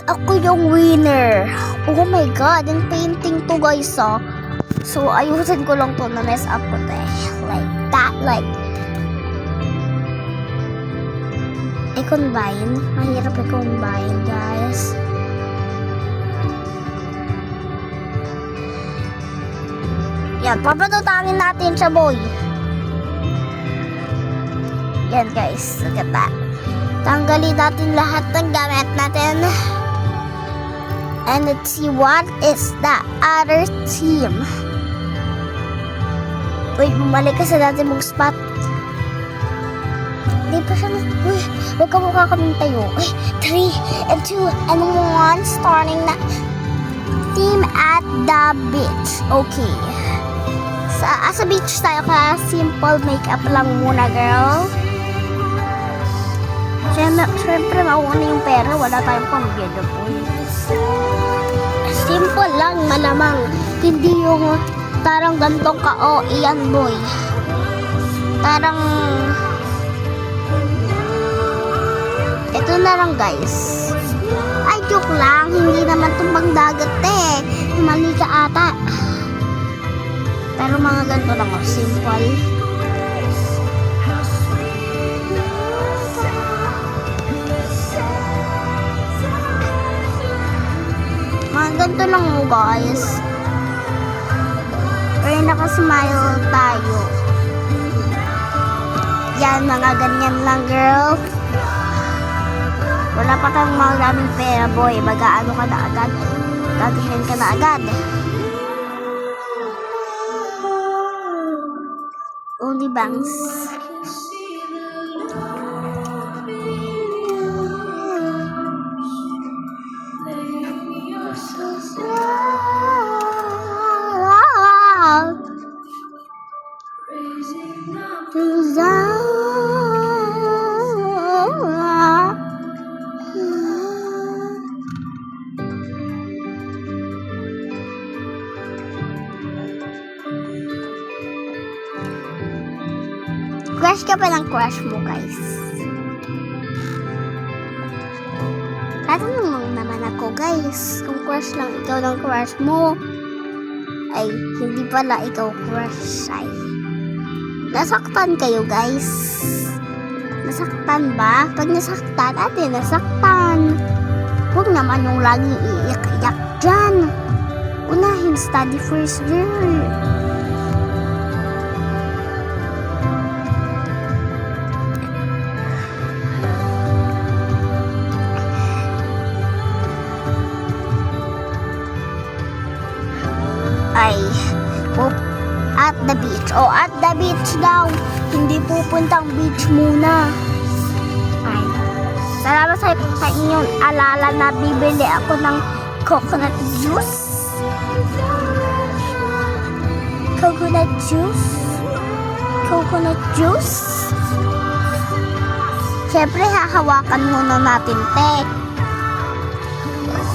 Ako yung winner. Oh my god, yung painting to guys So ayusin ko lang to na mess up ko like that, like i-combine. Mahirap i-combine guys. Yan, papatutangin natin siya boy. Yan guys, look at that. Tanggalin natin lahat ng gamit natin. And let's see what is the other team. Uy, bumalik ka sa dati mong spot. Hindi pa siya uy, huwag ka mukha kaming tayo. Uy, 3 and 2 and 1 starting na. Team at the beach. Okay. Sa beach tayo ka, simple makeup lang muna girl. Siyempre mauna yung pera, wala tayong pambiyado po. Simple lang, malamang. Hindi yung tarang gantong ka, iyan boy. Tarang ito na lang guys. Ay, joke lang. Hindi naman tumbang dagat mali ka ata. Pero mga ganito lang simple. Mga ganito lang mo guys. Pero nakasmile tayo. Yan, mga ganyan lang girl. Wala pa kang maraming pera boy. Mag-aano ka na agad. Gagawin ka na agad. Only bangs. Crush ka pa ng crush mo guys. Tatanong naman ako guys, kung crush lang ikaw ng crush mo, ay hindi pala ikaw crush ay. Nasaktan kayo guys. Nasaktan ba? Pag nasaktan, ate nasaktan. Huwag naman yung laging iiyak-iyak dyan. Unahin study first girl. Ay, at the beach. At the beach daw. Hindi pupuntang beach muna. Ay, salamat sa inyong alala na bibili ako ng coconut juice. Coconut juice. Coconut juice. Siyempre, hahawakan muna natin,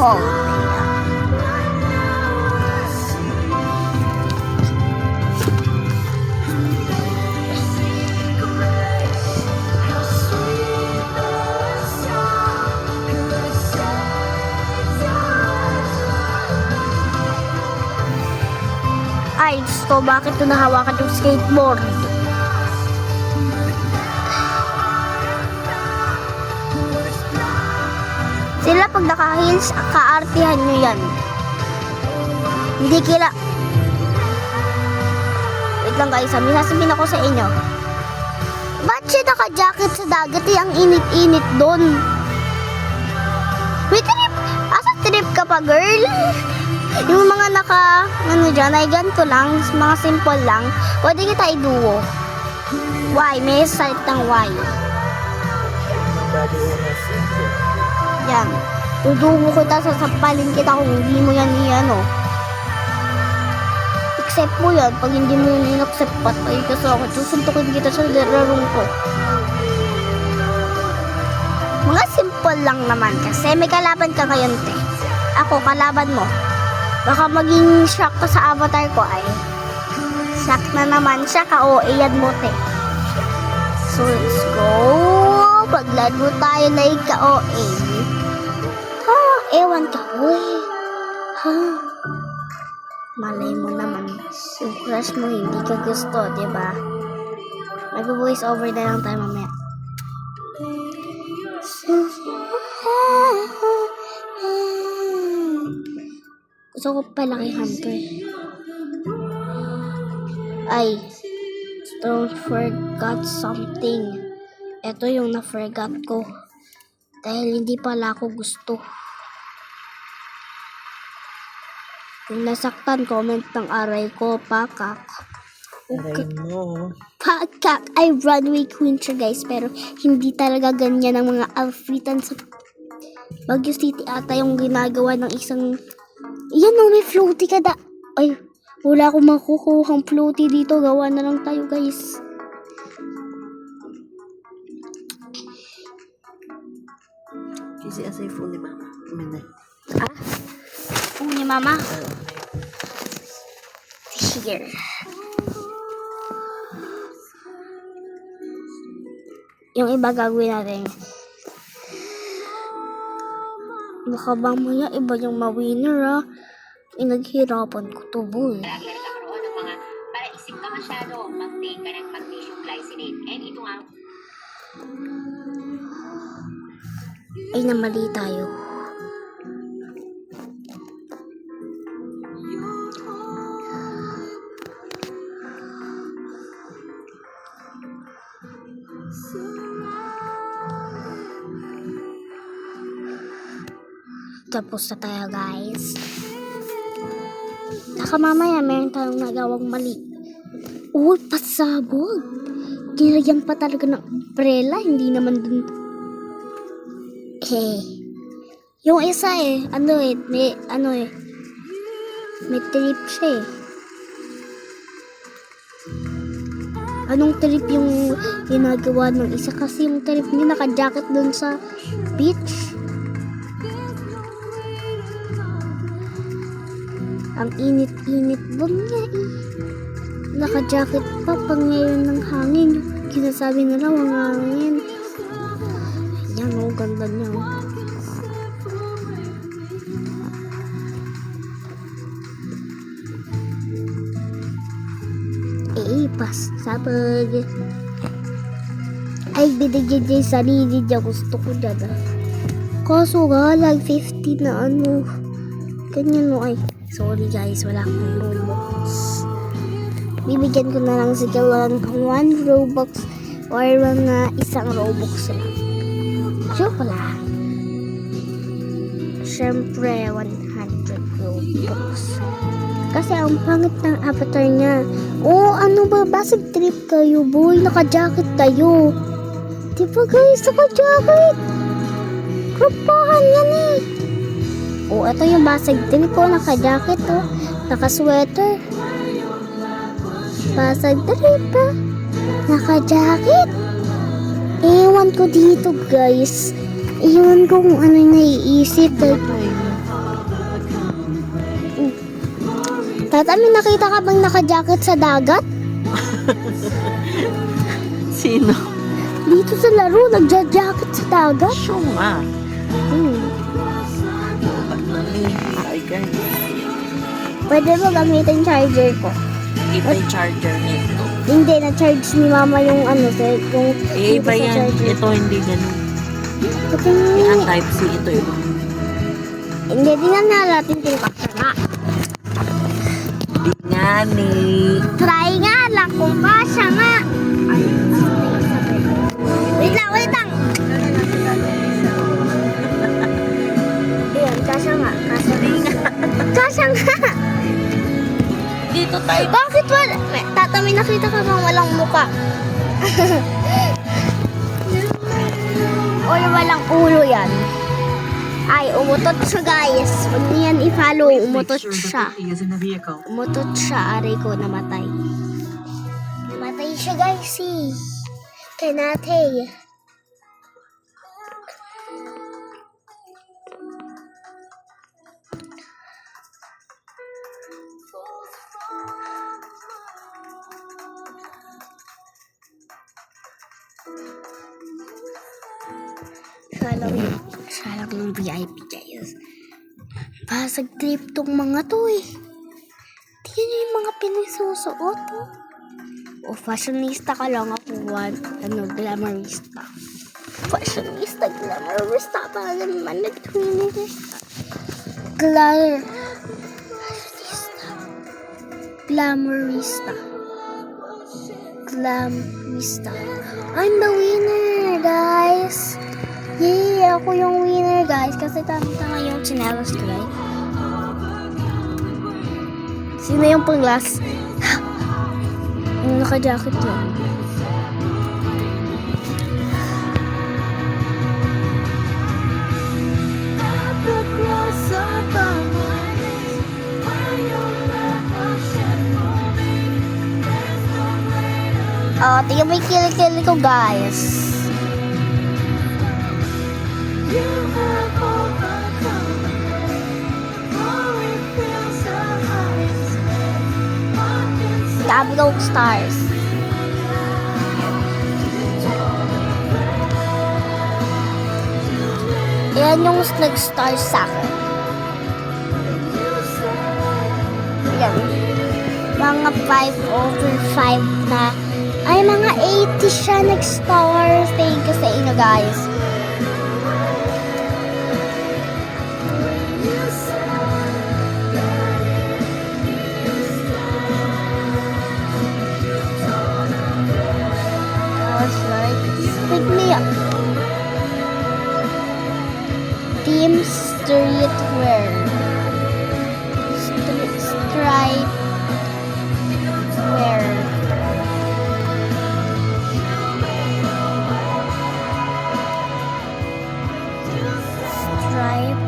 Hold. Ay, gusto, bakit ito nahawakan yung skateboard? Sila pag naka-heels, kaartihan nyo yan. Hindi kila. Wait lang guys, may sasabihin ako sa inyo. Ba't siya naka-jacket sa dagat? Ang init-init doon. May trip. Asa trip ka pa, girl? Yung mga dyan ay ganito lang, mga simple lang. Pwede kita i-duo. Why? May site ng why. Yan. Tudugo kita, sasapalin kita kung hindi mo yan accept mo yan. Pag hindi mo yan in-accept, patay ka sa akin. Susuntukin kita sa larong ko. Mga simple lang naman kasi may kalaban ka ngayon, Ako, kalaban mo. Baka maging shock ka sa avatar ko ay. Shock na naman siya ka-OA-yan mo, So, let's go. Paglaro tayo na ka-OA. crush mo hindi ka gusto, di ba? Mag-voice over na lang tayo mamaya. Gusto ko palakihan to eh. Ay, don't forget something. Ito yung na-forgot ko. Dahil hindi pala ako gusto. Kung nasaktan, comment ng aray ko, pakak. Aray mo. Pakak ay runway queen siya guys. Pero hindi talaga ganyan ang mga outfitan sa Baguio City ata yung ginagawa ng isang... Yan o, may floaty ka da. Ay, wala akong makukuhang floaty dito. Gawa na lang tayo guys. Kasi asay phone ni mama. Minay. Ah? Phone ni mama? Here. Yung iba gagawin natin. Baka mamaya iba yung ma-winner ah. Inaghirapan ko to boy. Lagi nagkakaroon ng mga para isip ka masyado, mag-take ka ng magnesium glycinate. And ito nga, Ay, namali tayo. Tapos na tayo guys. Baka mamaya meron tayong nagawang mali. Uy, pasabog. Nilagyan pa talaga ng umbrella. Hindi naman dun. Yung isa may trip siya eh. Anong trip yung ginagawa ng isa? Kasi yung trip niya naka-jacket dun sa beach. Ang init-init dun niya eh. Naka-jacket pa pag ngayon ng hangin. Kinasabi nila ang hangin. Yan o, ganda niya. Pasabog. Ay, binigyan niya yung sarili niya. Gusto ko dyan ah. Kaso nga, like 50 na ano. Ganyan mo ay. Sorry guys, wala akong Robux. Bibigyan ko na lang si Kawan ng 1 Robux or mga isang Robux lang. Joke lang. Siyempre, 100 Robux. Kasi ang pangit ng avatar niya. Oh, ano ba? Basig trip kayo, boy. Naka-jacket kayo. Diba guys? Naka-jacket. Grupahan yan eh. Oh, ito yung basig trip ko. Naka-jacket oh. Naka-sweater. Basig trip ah. Naka-jacket. Ewan ko dito guys. Ewan ko kung ano yung naiisip. Tata, may nakita ka bang naka-jacket sa dagat? Sino? Dito sa laro, nagja-jacket sa dagat. Siya nga. Ay guys. Pwede mo gamitin charger ko. Iba yung charger nito. Hindi, na-charge ni mama yung ano, yung Eh, iba sa yan. charger. Ito hindi ganun. Ito Yan type C. Ito iba. Hindi, tingnan na natin yung kasama. Di nga ni. Try nga lang kung kasya nga. Ay, sabay. Wait lang. Ayan, kasya nga. Kasya nga. Dito tayo. Bakit wala? Tata, may nakita ka bang walang muka? Or walang ulo yan? Ay, umutot siya guys. Huwag niyan i-follow. Umutot siya. Umutot siya. Aray ko, namatay. Namatay siya guys eh. Kanate. Salang ng VIP guys. Basag trip tong mga to eh. Tingnan niyo yung mga pinasusuot. O, fashionista ka lang ako. Glamourista. Fashionista, glamourista. Pa naman nag-twinista. Glamourista. I'm the winner, guys. Yay! Ako yung winner, guys. Kasi tama yung chinelas ko, guys. Sino yung pang-last? Yung naka-jacket lang. Oh, tingnan mo yung kilikili ko, guys. Dami kong stars. Yan yung nag-stars sa akin. Yan. Mga 5/5 na. Ay, mga 80 siya nag-stars. Thank you sa inyo, guys. Pick me up. Team streetwear. Stripe wear. Stripe.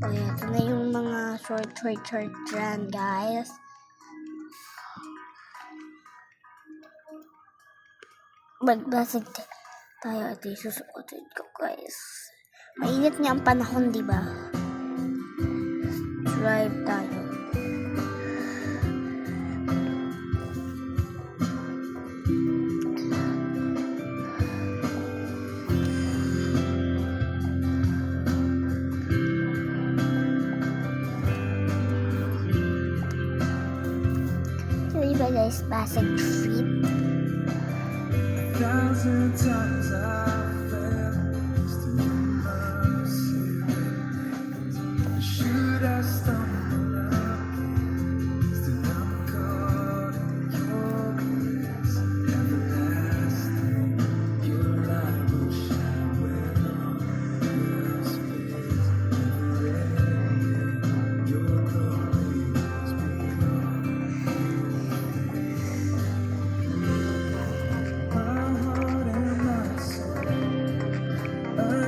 Ayan, ito na yung mga short trend, guys. Magbasag tayo at isusuotin ko, guys. Mainit nga ang panahon, di ba? Drive tayo. Diba guys, Pasig Street. Thousand times I fell, still mercy. Should I stumble again, still I'm caught in your grace. Everlasting, your light will shine when all else fades. Never ending, your glory is beyond.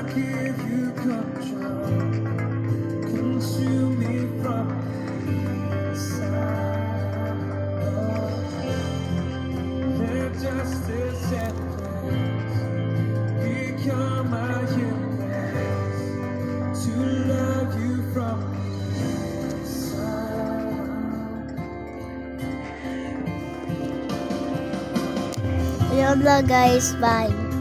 Give you control, consume me from inside. Let justice and grace become my humanness, to love you from inside. Ayun lang guys, bye.